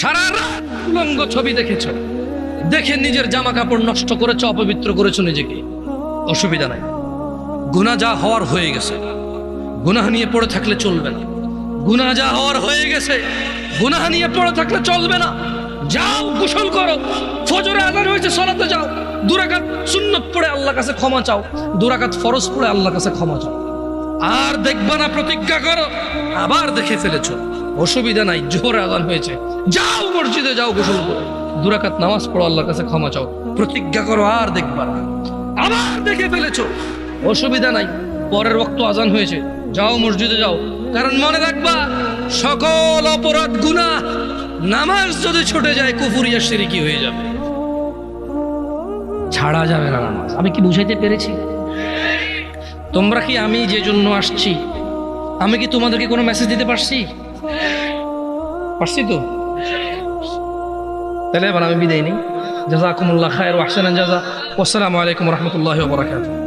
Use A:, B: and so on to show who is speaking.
A: সারা রাত উলঙ্গ ছবি দেখেছো, দেখে নিজের জামা কাপড় নষ্ট করেছো, অপবিত্র করেছো নিজেকে, অসুবিধা নাই। গুনাহ যা হওয়ার হয়ে গেছে, গুনাহ নিয়ে পড়ে থাকলে চলবে না। গুনাহ যা হওয়ার হয়ে গেছে, গুনাহ নিয়ে পড়ে থাকলে চলবে না। যাও গোসল করো, ফজরে আযান হয়েছে সালাতে যাও, 2 রাকাত সুন্নাত পড়ে আল্লাহর কাছে ক্ষমা চাও, 2 রাকাত ফরজ পড়ে আল্লাহর কাছে ক্ষমা চাও। আর দেখবা না, প্রতিজ্ঞা করো। আবার দেখে ফেলেছো, অসুবিধা নাই, জোহর আযান হয়েছে, যাও মসজিদে যাও, গোসল করো, 2 রাকাত নামাজ পড়ো, আল্লাহর কাছে ক্ষমা চাও, প্রতিজ্ঞা করো আর দেখবা না। আবার দেখে ফেলেছো, অসুবিধা নাই, পরের ওয়াক্ত আযান হয়েছে, যাও মসজিদে যাও। কারণ মনে রাখবা, সকল অপরাধ গুনাহ নামাজ যদি ছুটে যায় কুফরিয়া শিরকি হয়ে যাবে, ছাড়া যাবে না নামাজ। আমি কি বুঝাইতে পেরেছি? তোমরা কি, আমি যে জন্য আসছি, আমি কি তোমাদেরকে কোনো মেসেজ দিতে পারছি? পারছি তো? তাহলে এবার আমি বিদায় নিই। জাযাকুমুল্লাহ খায়র ওয়া আহসানাল জাযা। ওয়াসসালামু আলাইকুম ওয়া রাহমাতুল্লাহি ওয়া বারাকাতুহু।